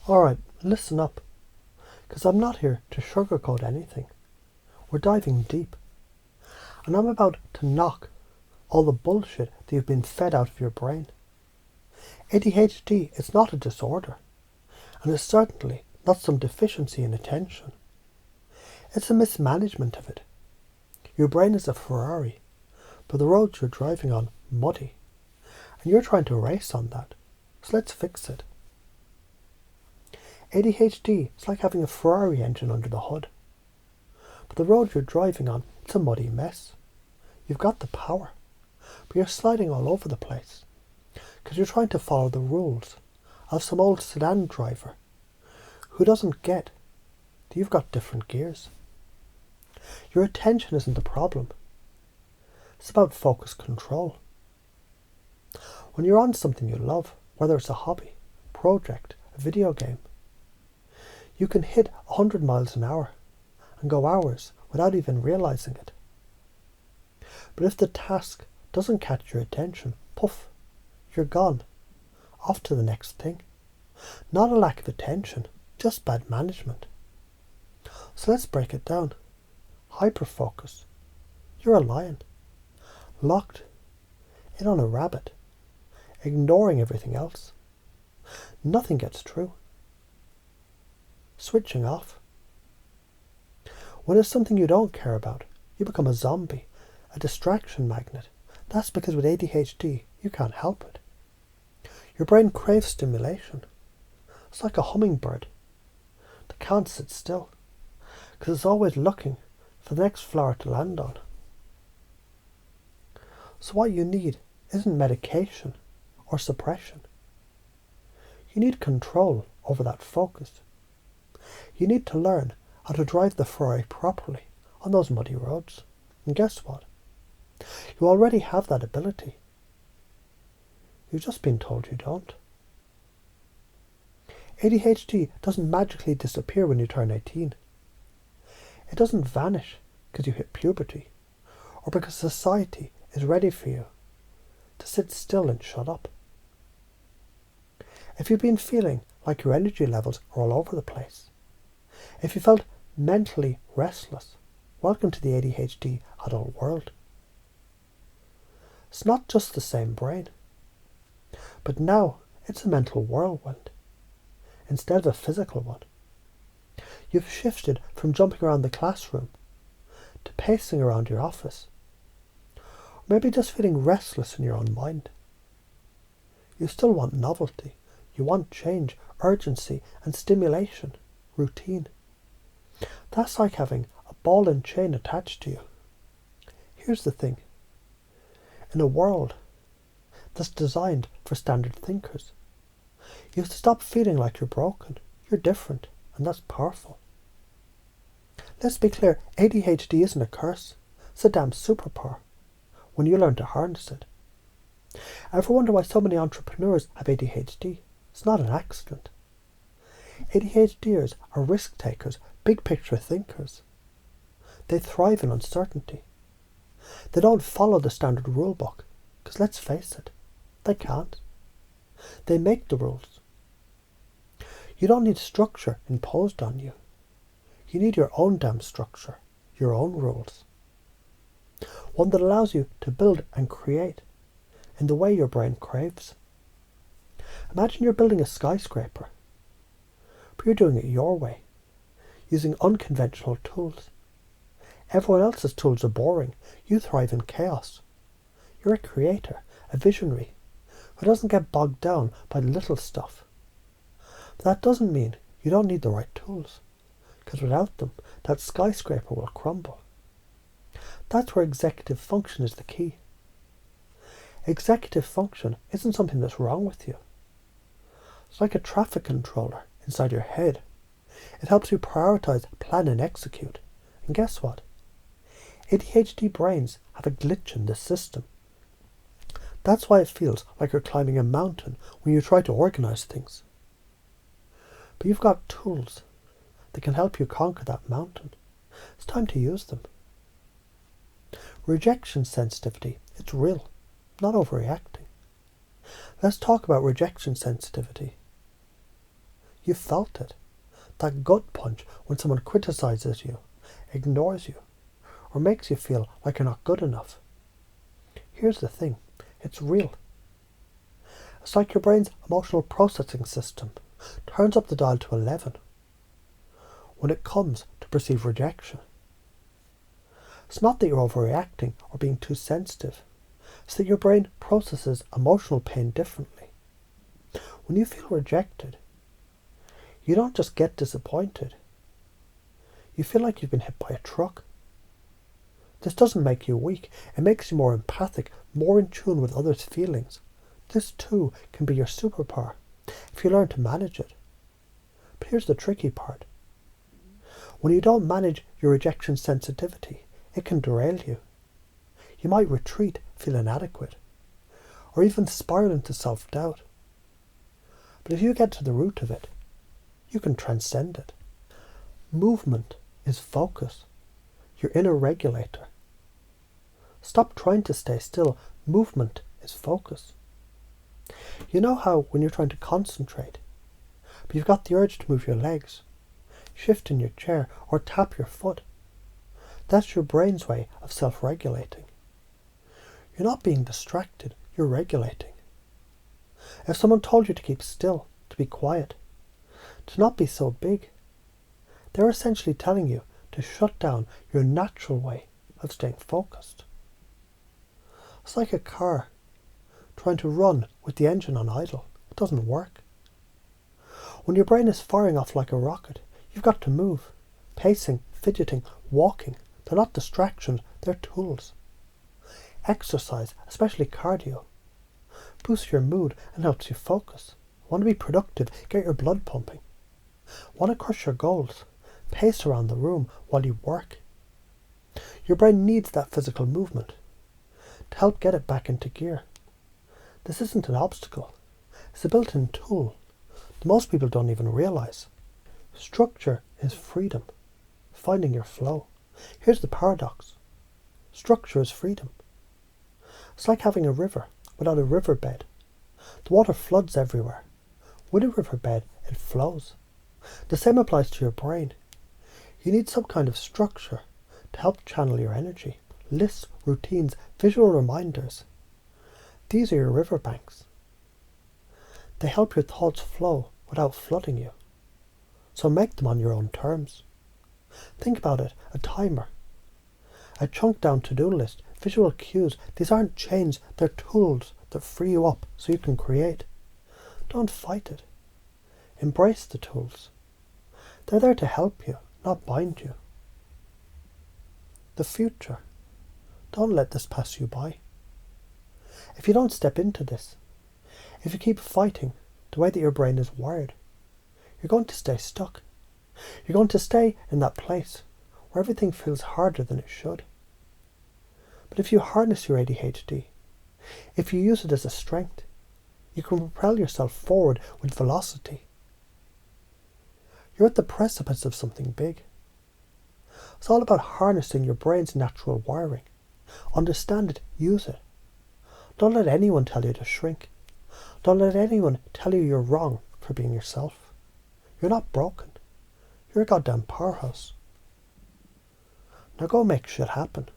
Alright, listen up, because I'm not here to sugarcoat anything. We're diving deep, and I'm about to knock all the bullshit that you've been fed out of your brain. ADHD is not a disorder, and it's certainly not some deficiency in attention. It's a mismanagement of it. Your brain is a Ferrari, but the roads you're driving on muddy, and you're trying to race on that, so let's fix it. ADHD is like having a Ferrari engine under the hood, but the road you're driving on, it's a muddy mess. You've got the power, but you're sliding all over the place, because you're trying to follow the rules of some old sedan driver who doesn't get that you've got different gears. Your attention isn't the problem. It's about focus control. When you're on something you love, whether it's a hobby, project, a video game, you can hit 100 miles an hour and go hours without even realizing it. But if the task doesn't catch your attention, poof, you're gone, off to the next thing. Not a lack of attention, just bad management. So let's break it down. Hyperfocus. You're a lion, locked in on a rabbit, ignoring everything else. Nothing gets through. Switching off. When it's something you don't care about, you become a zombie, a distraction magnet. That's because with ADHD, you can't help it. Your brain craves stimulation. It's like a hummingbird that can't sit still, because it's always looking for the next flower to land on. So what you need isn't medication or suppression. You need control over that focus. You need to learn how to drive the Ferrari properly on those muddy roads. And guess what? You already have that ability. You've just been told you don't. ADHD doesn't magically disappear when you turn 18. It doesn't vanish because you hit puberty or because society is ready for you to sit still and shut up. If you've been feeling like your energy levels are all over the place, if you felt mentally restless, welcome to the ADHD adult world. It's not just the same brain, but now it's a mental whirlwind instead of a physical one. You've shifted from jumping around the classroom to pacing around your office, or maybe just feeling restless in your own mind. You still want novelty, you want change, urgency and stimulation, routine. That's like having a ball and chain attached to you. Here's the thing. In a world that's designed for standard thinkers, you have to stop feeling like you're broken. You're different, and that's powerful. Let's be clear, ADHD isn't a curse. It's a damn superpower when you learn to harness it. Ever wonder why so many entrepreneurs have ADHD? It's not an accident. ADHDers are risk takers, big picture thinkers. They thrive in uncertainty. They don't follow the standard rule book, because let's face it, they can't. They make the rules. You don't need structure imposed on you. You need your own damn structure, your own rules. One that allows you to build and create in the way your brain craves. Imagine you're building a skyscraper, but you're doing it your way, using unconventional tools. Everyone else's tools are boring. You thrive in chaos. You're a creator, a visionary, who doesn't get bogged down by the little stuff. But that doesn't mean you don't need the right tools, because without them, that skyscraper will crumble. That's where executive function is the key. Executive function isn't something that's wrong with you. It's like a traffic controller inside your head. It helps you prioritize, plan and execute. And guess what? ADHD brains have a glitch in this system. That's why it feels like you're climbing a mountain when you try to organize things. But you've got tools that can help you conquer that mountain. It's time to use them. Rejection sensitivity, it's real, not overreacting. Let's talk about rejection sensitivity. You've felt it. That gut punch when someone criticizes you, ignores you, or makes you feel like you're not good enough. Here's the thing, it's real. It's like your brain's emotional processing system turns up the dial to 11 when it comes to perceive rejection. It's not that you're overreacting or being too sensitive. It's that your brain processes emotional pain differently. When you feel rejected, you don't just get disappointed. You feel like you've been hit by a truck. This doesn't make you weak. It makes you more empathic, more in tune with others' feelings. This too can be your superpower if you learn to manage it. But here's the tricky part. When you don't manage your rejection sensitivity, it can derail you. You might retreat, feel inadequate, or even spiral into self-doubt. But if you get to the root of it, you can transcend it. Movement is focus, your inner regulator. Stop trying to stay still. Movement is focus. You know how when you're trying to concentrate, but you've got the urge to move your legs, shift in your chair, or tap your foot. That's your brain's way of self-regulating. You're not being distracted, you're regulating. If someone told you to keep still, to be quiet, to not be so big, they're essentially telling you to shut down your natural way of staying focused. It's like a car trying to run with the engine on idle. It doesn't work. When your brain is firing off like a rocket, you've got to move. Pacing, fidgeting, walking. They're not distractions, they're tools. Exercise, especially cardio, boosts your mood and helps you focus. Want to be productive, get your blood pumping. Want to crush your goals, pace around the room while you work. Your brain needs that physical movement to help get it back into gear. This isn't an obstacle. It's a built-in tool that most people don't even realize. Structure is freedom, finding your flow. Here's the paradox. Structure is freedom. It's like having a river without a riverbed. The water floods everywhere. With a riverbed, it flows. The same applies to your brain. You need some kind of structure to help channel your energy. Lists, routines, visual reminders. These are your riverbanks. They help your thoughts flow without flooding you. So make them on your own terms. Think about it, a timer, a chunked down to-do list, visual cues. These aren't chains, they're tools that free you up so you can create. Don't fight it. Embrace the tools. They're there to help you, not bind you. The future. Don't let this pass you by. If you don't step into this, if you keep fighting the way that your brain is wired, you're going to stay stuck. You're going to stay in that place where everything feels harder than it should. But if you harness your ADHD, if you use it as a strength, you can propel yourself forward with velocity. You're at the precipice of something big. It's all about harnessing your brain's natural wiring. Understand it, use it. Don't let anyone tell you to shrink. Don't let anyone tell you you're wrong for being yourself. You're not broken. You're a goddamn powerhouse. Now go make shit happen.